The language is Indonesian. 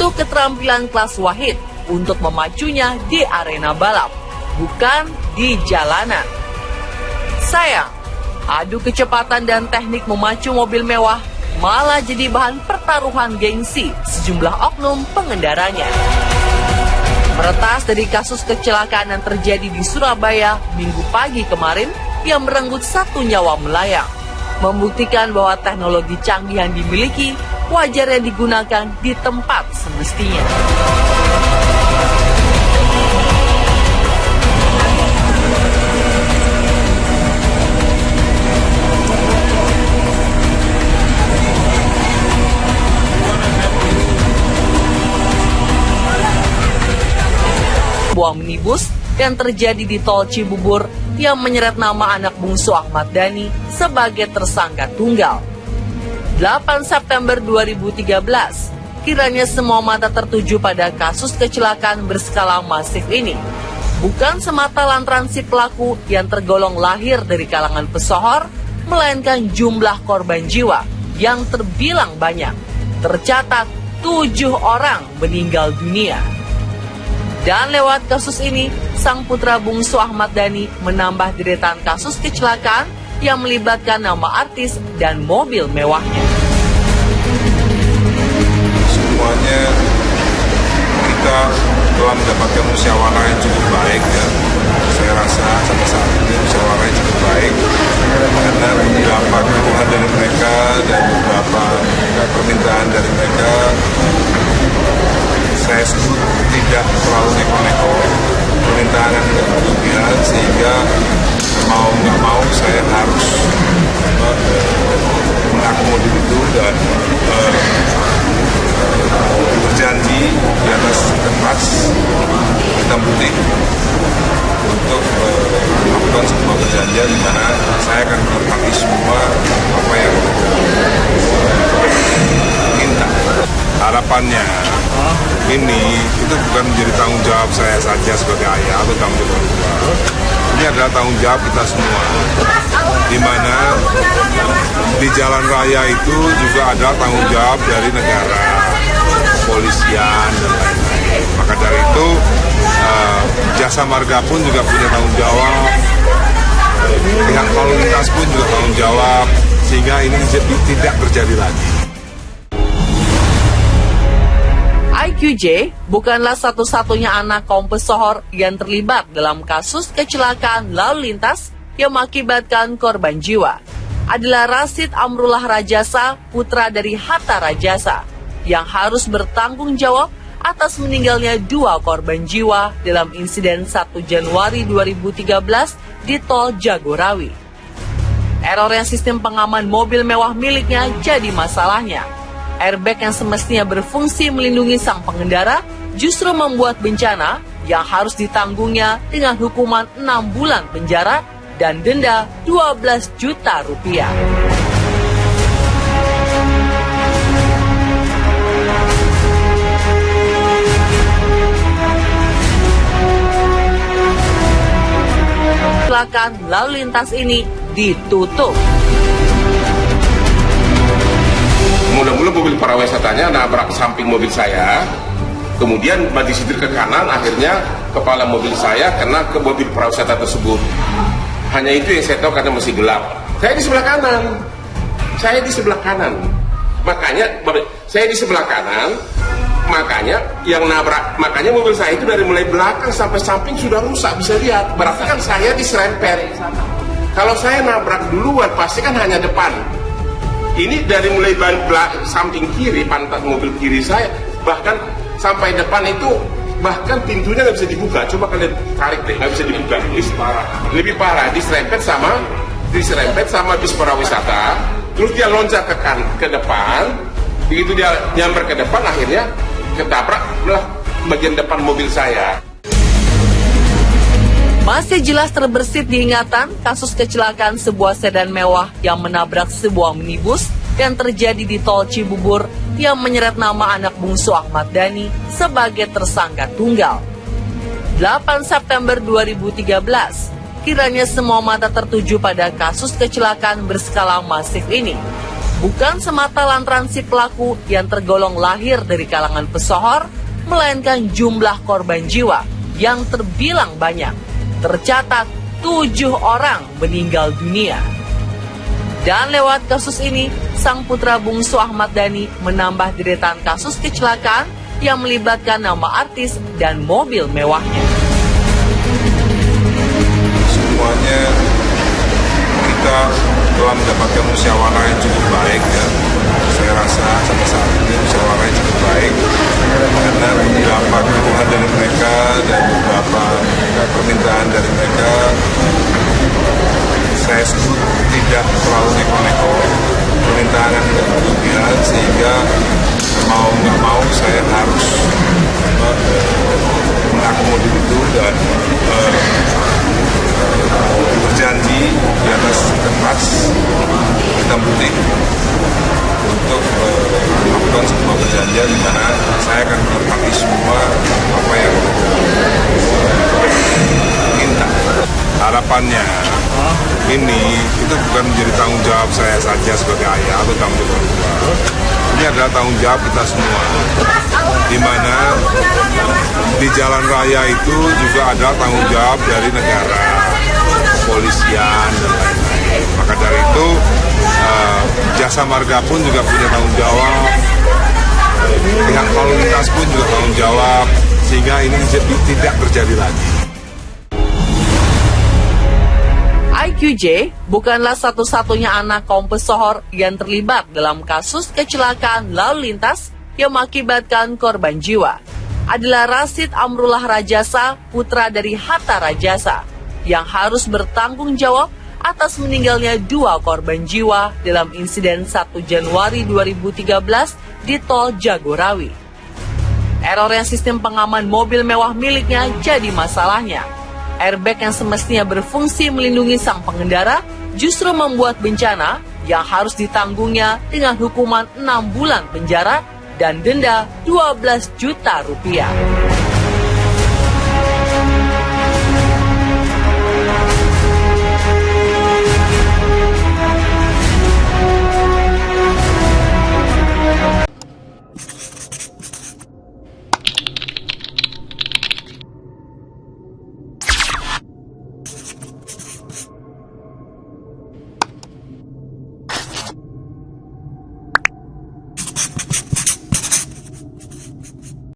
butuh keterampilan kelas Wahid untuk memacunya di arena balap, bukan di jalanan. Sayang, adu kecepatan dan teknik memacu mobil mewah malah jadi bahan pertaruhan gengsi sejumlah oknum pengendaranya. Meretas dari kasus kecelakaan yang terjadi di Surabaya Minggu pagi kemarin yang merenggut 1 nyawa melayang, membuktikan bahwa teknologi canggih yang dimiliki wajar yang digunakan di tempat semestinya. Sebuah minibus yang terjadi di tol Cibubur yang menyeret nama anak bungsu Ahmad Dhani sebagai tersangka tunggal. 8 September 2013, kiranya semua mata tertuju pada kasus kecelakaan berskala masif ini. Bukan semata lantaran si pelaku yang tergolong lahir dari kalangan pesohor, melainkan jumlah korban jiwa yang terbilang banyak. Tercatat 7 orang meninggal dunia. Dan lewat kasus ini, sang putra bungsu Ahmad Dhani menambah deretan kasus kecelakaan yang melibatkan nama artis dan mobil mewahnya. Semuanya kita telah mendapatkan musyawarah yang cukup baik ya. Saya rasa sampai saat ini musyawarah yang cukup baik karena beberapa keluhan dari mereka dan beberapa permintaan dari mereka saya sebut tidak terlalu neko-neko, permintaan yang tidak berlebihan, sehingga mau nggak mau saya harus mengakomodir itu dan berjanji di atas kertas hitam putih untuk melakukan sebuah perjanjian di mana saya akan menepati semua apa yang minta. Harapannya ini itu bukan menjadi tanggung jawab saya saja sebagai ayah atau tanggung jawab orang tua. Ini adalah tanggung jawab kita semua, di mana di jalan raya itu juga ada tanggung jawab dari negara, kepolisian dan lain-lain. Maka dari itu jasa marga pun juga punya tanggung jawab, pihak lalu lintas pun juga tanggung jawab, sehingga ini tidak terjadi lagi. IQJ bukanlah satu-satunya anak kaum pesohor yang terlibat dalam kasus kecelakaan lalu lintas yang mengakibatkan korban jiwa. Adalah Rasid Amrullah Rajasa, putra dari Hatta Rajasa, yang harus bertanggung jawab atas meninggalnya 2 korban jiwa dalam insiden 1 Januari 2013 di tol Jagorawi. Errornya sistem pengaman mobil mewah miliknya jadi masalahnya. Airbag yang semestinya berfungsi melindungi sang pengendara justru membuat bencana yang harus ditanggungnya dengan hukuman 6 bulan penjara dan denda 12 juta rupiah. Kecelakaan lalu lintas ini ditutup. Mula-mula mobil pariwisatanya nabrak samping mobil saya, kemudian disetir ke kanan, akhirnya kepala mobil saya kena ke mobil pariwisata tersebut. Hanya itu yang saya tahu karena masih gelap. Saya di sebelah kanan. Makanya saya di sebelah kanan, makanya yang nabrak, makanya mobil saya itu dari mulai belakang sampai samping sudah rusak, bisa lihat. Berarti kan saya diserempet. Kalau saya nabrak duluan pasti kan hanya depan. Ini dari mulai samping kiri, pantat mobil kiri saya, bahkan sampai depan itu, bahkan pintunya nggak bisa dibuka. Coba kalian tarik deh, nggak bisa dibuka. Lebih parah, diserempet sama bis pariwisata. Terus dia loncat ke depan, begitu dia nyamper ke depan, akhirnya ketabrak bagian depan mobil saya. Masih jelas terbersit diingatan kasus kecelakaan sebuah sedan mewah yang menabrak sebuah minibus yang terjadi di tol Cibubur yang menyeret nama anak bungsu Ahmad Dhani sebagai tersangka tunggal. 8 September 2013, kiranya semua mata tertuju pada kasus kecelakaan berskala masif ini. Bukan semata lantaran si pelaku yang tergolong lahir dari kalangan pesohor, melainkan jumlah korban jiwa yang terbilang banyak. Tercatat 7 orang meninggal dunia. Dan lewat kasus ini, sang putra bungsu Ahmad Dhani menambah deretan kasus kecelakaan yang melibatkan nama artis dan mobil mewahnya. Semuanya kita telah mendapatkan musyawarah yang cukup baik ya. Saya rasa sampai saat ini musyawarah yang cukup baik karena beberapa keluhan dari mereka dan beberapa permintaan dari mereka saya sebut tidak terlalu neko-neko, permintaan yang tidak berlebihan, sehingga mau nggak mau saya harus mengakomodir itu dan berjanji di atas kertas hitam putih untuk melakukan sebuah perjanjian di mana saya akan menepati semua apa yang minta. Harapannya ini itu bukan menjadi tanggung jawab saya saja sebagai ayah atau tanggung jawab kedua. Ini adalah tanggung jawab kita semua, di mana di jalan raya itu juga ada tanggung jawab dari negara, kepolisian dan lain-lain. Maka dari itu jasa marga pun juga punya tanggung jawab, pihak lalu lintas pun juga tanggung jawab, sehingga ini tidak terjadi lagi. IQJ bukanlah satu-satunya anak kaum pesohor yang terlibat dalam kasus kecelakaan lalu lintas yang mengakibatkan korban jiwa. Adalah Rasid Amrullah Rajasa, putra dari Hatta Rajasa, yang harus bertanggung jawab atas meninggalnya 2 korban jiwa dalam insiden 1 Januari 2013 di Tol Jagorawi. Errornya sistem pengaman mobil mewah miliknya jadi masalahnya. Airbag yang semestinya berfungsi melindungi sang pengendara justru membuat bencana yang harus ditanggungnya dengan hukuman 6 bulan penjara dan denda 12 juta rupiah.